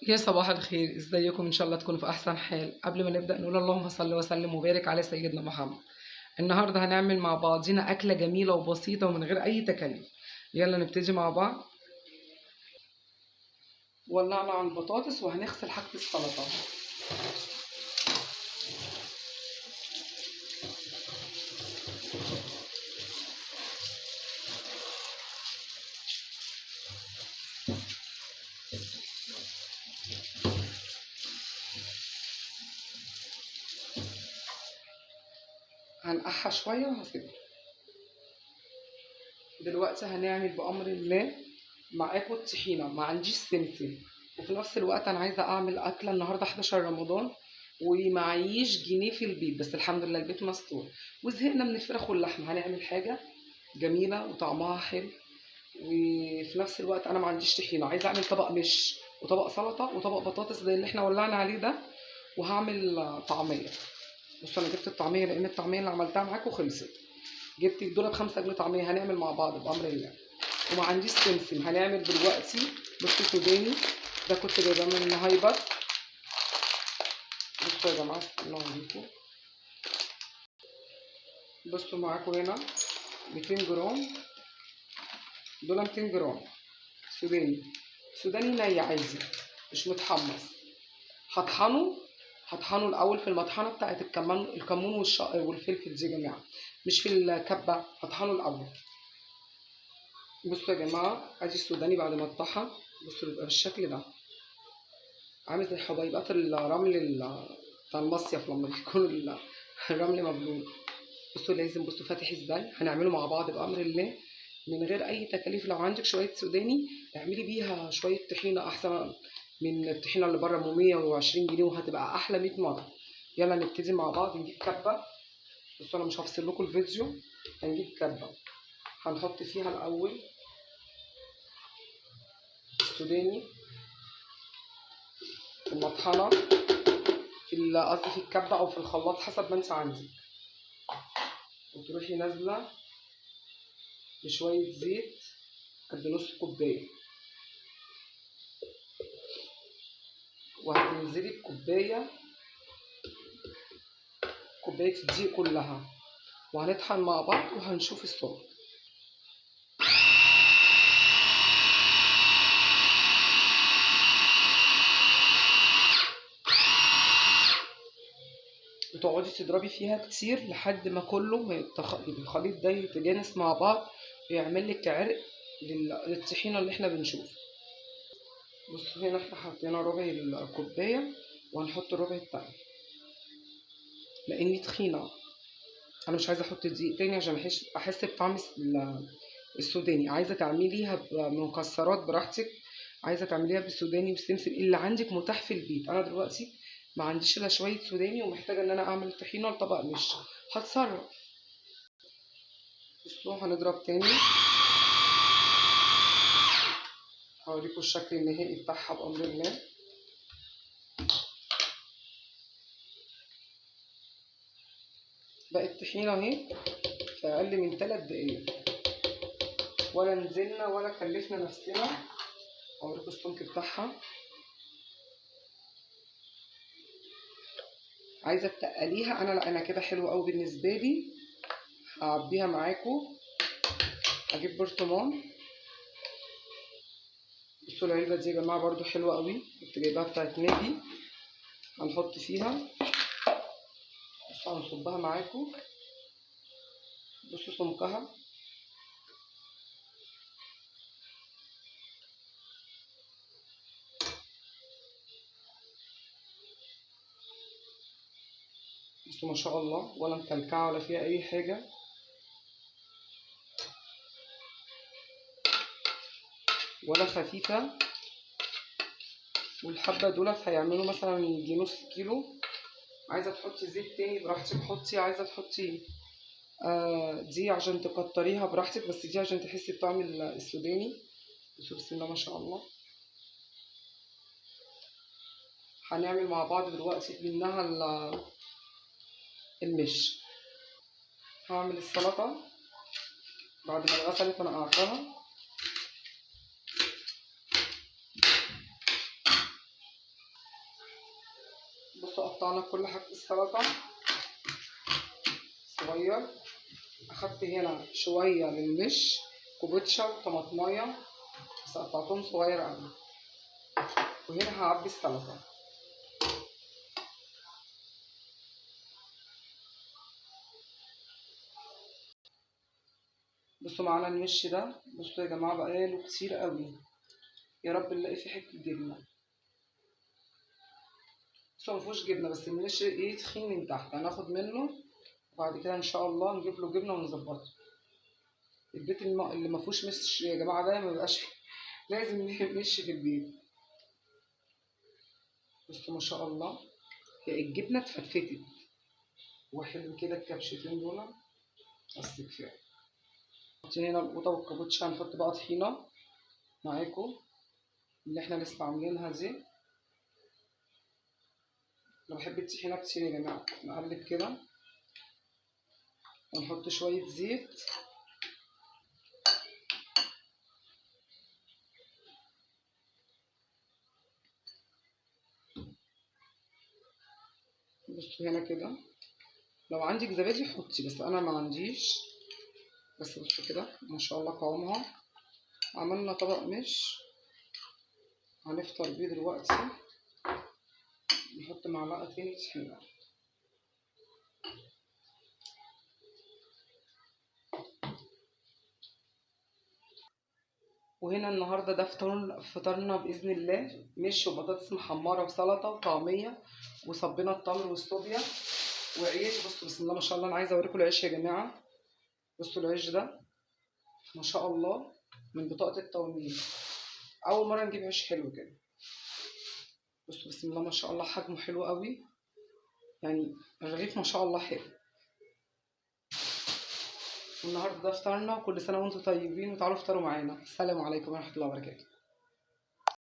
يا صباح الخير، ازيكم؟ ان شاء الله تكونوا في احسن حال. قبل ما نبدا نقول اللهم صل وسلم وبارك على سيدنا محمد. النهارده هنعمل مع بعضينا اكله جميله وبسيطه ومن غير اي تكاليف. يلا نبتدي مع بعض. ولعنا على البطاطس وهنغسل حاجه السلطه. هنقعها شويه وهسيبها. دلوقتي هنعمل بامر الله معاكم الطحينه. ما عنديش سمسم، وفي نفس الوقت انا عايزه اعمل اكله النهارده 11 رمضان ومعيش جنيه في البيت، بس الحمد لله البيت مستور. وزهقنا من الفراخ واللحمه، هنعمل حاجه جميله وطعمها حلو. وفي نفس الوقت انا ما عنديش طحينه، عايزه اعمل طبق مش وطبق سلطه وطبق بطاطس زي اللي احنا ولعنا عليه ده. وهعمل طعميه. بصوا انا جبت الطعميه لان الطعميه اللي عملتها معاكم خلصت. جبت دول ب5 جنيه طعميه، هنعمل مع بعض بامر الله. وما عنديش سمسم، هنعمل دلوقتي بصوا سوداني. ده كنت جايباه من هايبر. بصوا يا جماعه الله عليكم. بصوا معاكم هنا 200 جرام. دول 200 جرام سوداني. سوداني ني عادي، مش متحمص. هطحنه. هطحنه الاول في المطحنه بتاعت الكمون والفلفل دي يا جماعه، مش في الكبه. هطحنه الاول. بصوا يا جماعه، ادي السوداني بعد ما اتطحن. بصوا بيبقى بالشكل ده، عامل زي حبيبات الرمل بتاع المصيف لما بيكون الرمل مبلول. بصوا لازم، بصوا فاتح ازاي. هنعمله مع بعض بامر الله من غير اي تكاليف. لو عندك شويه سوداني اعملي بيها شويه طحينه احسن من الطحينه اللي بره ب 120 جنيه، وهتبقى احلى 100 مره. يلا نبتدي مع بعض. نجيب كبه. بصوا انا مش هفصل لكم الفيديو. هنجيب كبه، هنحط فيها الاول السوداني في المطحنه، قصدي في الكبه او في الخلاط حسب ما انت عندك. وتروحي نازله بشويه زيت قد نص كوبايه، وهتنزلي بكوبايه الدقيق كلها، وهنطحن مع بعض وهنشوف الصوت. وتقعدي تضربي فيها كتير لحد ما كله الخليط ده يتجانس مع بعض ويعمل لك عرق للطحينه اللي احنا بنشوف. بصوا هنا احنا حطينا ربع الكوبايه، وهنحط الربع التاني لاني تخينه. انا مش عايزه احط دقيق تاني عشان احس بطعم السوداني. عايزه تعمليها بمكسرات براحتك، عايزه تعمليها بالسوداني والسمسم اللي عندك متاح في البيت. انا دلوقتي ما عنديش الا شويه سوداني ومحتاجه ان انا اعمل طحينه لطبق مش. هتصرف. بصوا هنضرب تاني. هوريكم الشكل النهائي بتاعها بامر الله. بقت طحينه اهي في اقل من 3 دقايق، ولا نزلنا ولا كلفنا نفسنا. هوريكم السمك بتاعها. عايزه تقليها انا، لا انا كده حلوه قوي بالنسبه لي. هعبيها معاكم. اجيب برطمان. بصوا العلبه دي يا جماعه برضو حلوه قوي، كنت جايباها بتاعت نادي. هنحط فيها. بصوا هنصبها معاكم. بصوا سمكها. بصوا ما شاء الله، ولا مكلكعه ولا فيها اي حاجه. ولا خفيفه. والحبه دولت هيعملوا مثلا يجي نص كيلو. عايزه تحطي زيت تاني براحتك حطي، عايزه تحطي دي عشان تكتريها براحتك، بس دي عشان تحسي بطعم السوداني. بصوا بسم الله ما شاء الله. هنعمل مع بعض دلوقتي منها المش. هعمل السلطه بعد ما اتغسلت انا قعدتها. قطعنا كل حاجة السلطة صغير. اخدت هنا شوية للمش كوبيتشا وطماطماية بس قطعتهم صغير قوي. وهنا هعبي السلطة. بصوا معانا المش ده، بصوا يا جماعة بقاله كتير قوي. يا رب نلاقي فيه حتة جبنة. بصوا مفيهوش جبنة بس المش ايه تخين من تحت، هناخد منه وبعد كده ان شاء الله نجيب له جبنة ونظبطه. البيت اللي مفيهوش مش يا جماعة ده مبيبقاش لازم مش في البيت. بصوا ما شاء الله هي الجبنة اتفتفتت وحلو كده الكبشتين دول بس كفاية. حاطين هنا القوطة والكابوتشا، هنحط بقى طحينة معاكم اللي احنا لسه عاملينها دي. انا بحب الطحينة كتير يا جماعة. نقلب كده ونحط شوية زيت. بصوا هنا كده لو عندك زبادي حطي بس انا ما عنديش. بس بصوا كده ما شاء الله قوامها. عملنا طبق مش هنفطر بيه دلوقتي. نحط معلقتين طحينة. وهنا النهارده ده فطرنا باذن الله مش وبطاطس محمره وسلطه وطعميه وصبينا التمر والصوبيا وعيش. بصوا بسم الله ما شاء الله. انا عايزه اوريكم العيش يا جماعه. بصوا العيش ده ما شاء الله من بطاقه التومين. اول مره نجيب عيش حلو كده. بصوا بسم الله ما شاء الله حجمه حلو قوي يعني الرغيف ما شاء الله حلو. والنهارده ده فطرنا. كل سنه وانتم طيبين وتعالوا افطروا معانا. السلام عليكم ورحمه الله وبركاته.